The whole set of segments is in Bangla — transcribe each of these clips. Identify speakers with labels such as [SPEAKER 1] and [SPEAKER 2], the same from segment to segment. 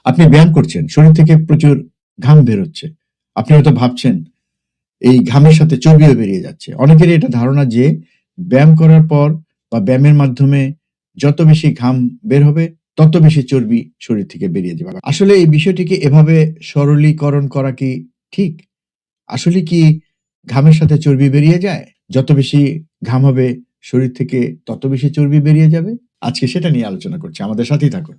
[SPEAKER 1] আপনি ব্যায়াম করছেন, শরীর থেকে প্রচুর ঘাম বের হচ্ছে। আপনি হয়তো ভাবছেন এই ঘামের সাথে চর্বিও বেরিয়ে যাচ্ছে। অনেকেরই এটা ধারণা যে ব্যায়াম করার পর বা ব্যায়ামের মাধ্যমে যত বেশি ঘাম বের হবে তত বেশি চর্বি শরীর থেকে বেরিয়ে যাবে। আসলে এই বিষয়টিকে এভাবে সরলীকরণ করা কি ঠিক? আসলে কি ঘামের সাথে চর্বি বেরিয়ে যায়? যত বেশি ঘাম হবে শরীর থেকে তত বেশি চর্বি বেরিয়ে যাবে? আজকে সেটা নিয়ে আলোচনা করছি। আমাদের সাথেই থাকুন।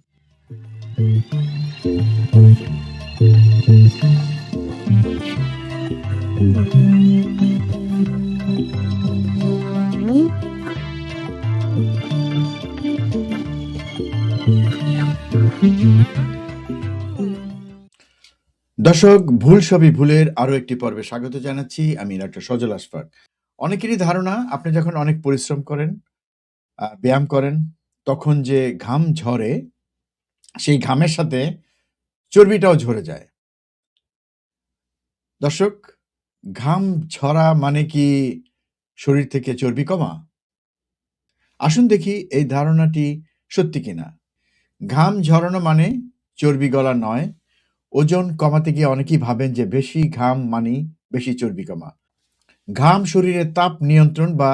[SPEAKER 1] দর্শক, ভুল সবই ভুলের আরো একটি পর্বে স্বাগত জানাচ্ছি। আমি ডক্টর সজল আশফাক। অনেকেরই ধারণা আপনি যখন অনেক পরিশ্রম করেন, ব্যায়াম করেন, তখন যে ঘাম ঝরে, সেই ঘামের সাথে চর্বিটাও ঝরে যায়। দর্শক, ঘাম ঝরা মানে কি শরীর থেকে চর্বি কমা? আসুন দেখি এই ধারণাটি সত্যি কিনা। ঘাম ঝরানো মানে চর্বি গলা নয়। ওজন কমাতে গিয়ে অনেকেই ভাবেন যে বেশি ঘাম মানেই বেশি চর্বি কমা। ঘাম শরীরের তাপ নিয়ন্ত্রণ বা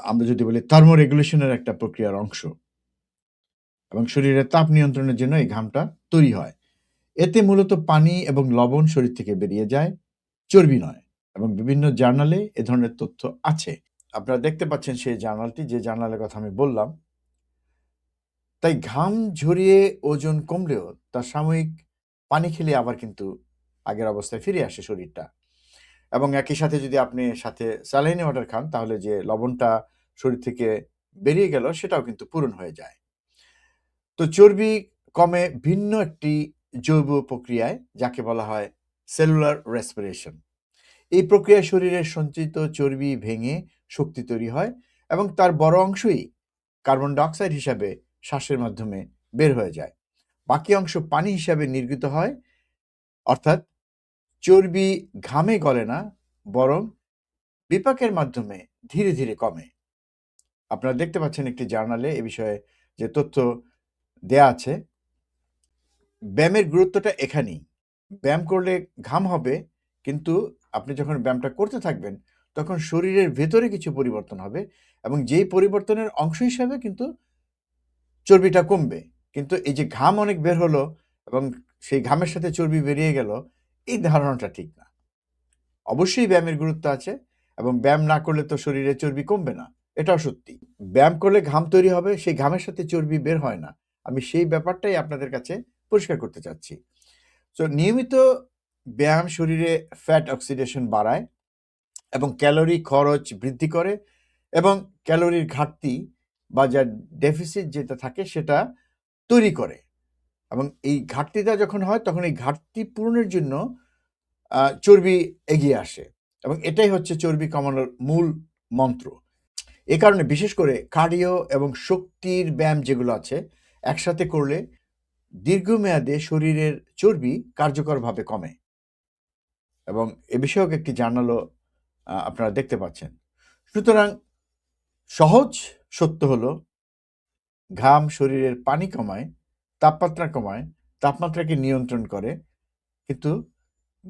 [SPEAKER 1] আমরা যদি বলি থার্মোরেগুলেশনের একটা প্রক্রিয়ার অংশ এবং শরীরের তাপ নিয়ন্ত্রণের জন্য এই ঘামটা তৈরি হয়। এতে মূলত পানি এবং লবণ শরীর থেকে বেরিয়ে যায়, চর্বি নয়। এবং বিভিন্ন জার্নালে এ ধরনের তথ্য আছে। আপনারা দেখতে পাচ্ছেন সেই জার্নালটি, যে জার্নালের কথা আমি বললাম। তাই ঘাম ঝরিয়ে ওজন কমলেও তার সাময়িক পানি খেলে আবার কিন্তু আগের অবস্থায় ফিরে আসে শরীরটা। এবং একই সাথে যদি আপনি সাথে স্যালাইন ওয়াটার খান, তাহলে যে লবণটা শরীর থেকে বেরিয়ে গেল সেটাও কিন্তু পূরণ হয়ে যায়। তো চর্বি কমে ভিন্ন একটি জৈব প্রক্রিয়ায়, যাকে বলা হয় সেলুলার রেসপিরেশন। এই প্রক্রিয়ায় শরীরের সঞ্চিত চর্বি ভেঙে শক্তি তৈরি হয় এবং তার বড় অংশই কার্বন ডাইঅক্সাইড হিসাবে শ্বাসের মাধ্যমে বের হয়ে যায়। বাকি অংশ পানি হিসাবে নির্গত হয়। অর্থাৎ চর্বি ঘামে গলে না, বরং বিপাকের মাধ্যমে ধীরে ধীরে কমে। আপনারা দেখতে পাচ্ছেন একটি জার্নালে এ বিষয়ে যে তথ্য দেয়া আছে। ব্যায়ামের গুরুত্বটা এখানেই। ব্যায়াম করলে ঘাম হবে, কিন্তু আপনি যখন ব্যায়ামটা করতে থাকবেন তখন শরীরের ভেতরে কিছু পরিবর্তন হবে এবং যেই পরিবর্তনের অংশ হিসাবে কিন্তু চর্বিটা কমবে। কিন্তু এই যে ঘাম অনেক বের হলো এবং সেই ঘামের সাথে চর্বি বেরিয়ে গেল, এই ধারণাটা ঠিক না। অবশ্যই ব্যায়ামের গুরুত্ব আছে এবং ব্যায়াম না করলে তো শরীরে চর্বি কমবে না, এটাও সত্যি। ব্যায়াম করলে ঘাম তৈরি হবে, সেই ঘামের সাথে চর্বি বের হয় না। আমি সেই ব্যাপারটাই আপনাদের কাছে পরিষ্কার করতে চাচ্ছি। তো নিয়মিত ব্যায়াম শরীরে ফ্যাট অক্সিডেশন বাড়ায় এবং ক্যালোরি খরচ বৃদ্ধি করে এবং ক্যালোরির ঘাটতি বা যা ডেফিসিট যেটা থাকে সেটা তৈরি করে। এবং এই ঘাটতিটা যখন হয় তখন এই ঘাটতি পূরণের জন্য চর্বি এগিয়ে আসে এবং এটাই হচ্ছে চর্বি কমানোর মূল মন্ত্র। এ কারণে বিশেষ করে কার্ডিও এবং শক্তির ব্যায়াম যেগুলো আছে, একসাথে করলে দীর্ঘমেয়াদে শরীরের চর্বি কার্যকরভাবে কমে এবং এ বিষয়ক একটি জার্নালও আপনারা দেখতে পাচ্ছেন। সুতরাং সহজ সত্য হলো, ঘাম শরীরের পানি কমায়, তাপমাত্রা কমায়, তাপমাত্রাকে নিয়ন্ত্রণ করে। কিন্তু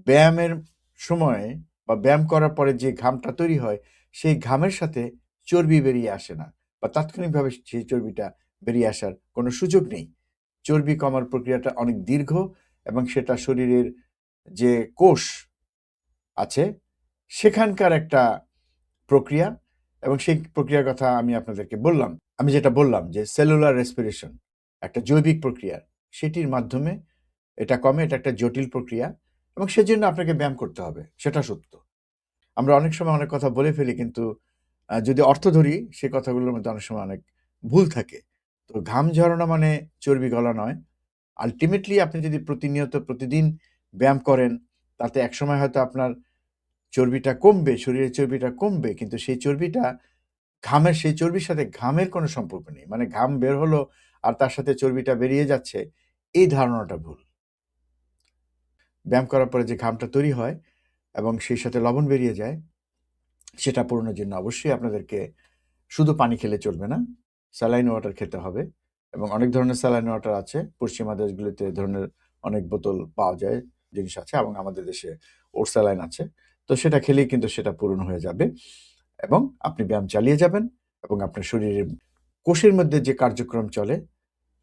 [SPEAKER 1] ব্যায়ামের সময়ে বা ব্যায়াম করার পরে যে ঘামটা তৈরি হয়, সেই ঘামের সাথে চর্বি বেরিয়ে আসে না বা তাৎক্ষণিকভাবে সেই চর্বিটা বেরিয়ে আসার কোনো সুযোগ নেই। চর্বি কমার প্রক্রিয়াটা অনেক দীর্ঘ এবং সেটা শরীরের যে কোষ আছে সেখানকার একটা প্রক্রিয়া এবং সেই প্রক্রিয়ার কথা আমি আপনাদেরকে বললাম। আমি যেটা বললাম যে সেলুলার রেসপিরেশন একটা জৈবিক প্রক্রিয়া, সেটির মাধ্যমে এটা কমে। এটা একটা জটিল প্রক্রিয়া এবং সেজন্য আপনাকে ব্যায়াম করতে হবে, সেটা সত্য। আমরা অনেক সময় অনেক কথা বলে ফেলি, কিন্তু যদি অর্থ ধরি সে কথাগুলোর মধ্যে অনেক সময় অনেক ভুল থাকে। তো ঘাম ঝরানো মানে চর্বি গলা নয়। আল্টিমেটলি আপনি যদি প্রতিনিয়ত প্রতিদিন ব্যায়াম করেন, তাতে একসময় হয়তো আপনার চর্বিটা কমবে, শরীরের চর্বিটা কমবে, কিন্তু সেই চর্বিটা সেই চর্বির সাথে ঘামের কোনো সম্পর্ক নেই। মানে ঘাম বের হলো আর তার সাথে চর্বিটা বেরিয়ে যাচ্ছে, এই ধারণাটা ভুল। ব্যায়াম করার পরে যে ঘামটা তৈরি হয় এবং সেই সাথে লবণ বেরিয়ে যায়, সেটা পূরণের জন্য অবশ্যই আপনাদেরকে শুধু পানি খেলে চলবে না, স্যালাইন ওয়াটার খেতে হবে এবং অনেক ধরনের স্যালাইন ওয়াটার আছে। পশ্চিমা দেশগুলিতে এ ধরনের অনেক বোতল পাওয়া যায়, জিনিস আছে এবং আমাদের দেশে ওট স্যালাইন আছে। তো সেটা খেলেই কিন্তু সেটা পূরণ হয়ে যাবে এবং আপনি ব্যায়াম চালিয়ে যাবেন এবং আপনার শরীরের কোষের মধ্যে যে কার্যক্রম চলে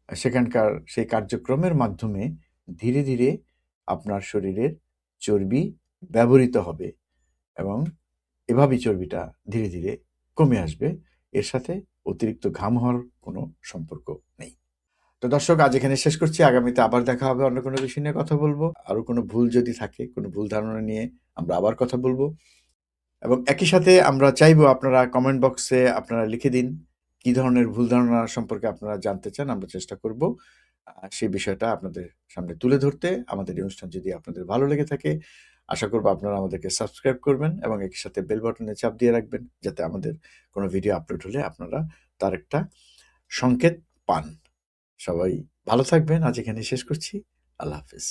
[SPEAKER 1] সেখানকার সেই কার্যক্রমের মাধ্যমে ধীরে, ধীরে আপনার শরীরের চর্বি ব্যবহৃত হবে এবং এভাবেই চর্বিটা ধীরে, ধীরে কমে আসবে। এর সাথে অতিরিক্ত ঘাম হওয়ার কোনো সম্পর্ক নেই। তো দর্শক আজ এখানে শেষ করছি। আগামীতে আবার দেখা হবে, অন্য কোনো বিষয় নিয়ে কথা বলব। আরো কোনো ভুল যদি থাকে, কোনো ভুল ধারণা নিয়ে আমরা আবার কথা বলব এবং একই সাথে আমরা চাইবো আপনারা কমেন্ট বক্সে আপনারা লিখে দিন কি ধরনের ভুল ধারণা সম্পর্কে আপনারা জানতে চান। আমরা চেষ্টা করব সেই বিষয়টা আপনাদের সামনে তুলে ধরতে। আমাদের এই অনুষ্ঠান যদি আপনাদের ভালো লেগে থাকে, আশা করব আপনারা আমাদেরকে সাবস্ক্রাইব করবেন এবং একই সাথে বেল বাটনে চাপ দিয়ে রাখবেন যাতে আমাদের কোনো ভিডিও আপলোড হলে আপনারা তার একটা সংকেত পান। সবাই ভালো থাকবেন। আজ এখানেই শেষ করছি। আল্লাহ হাফেজ।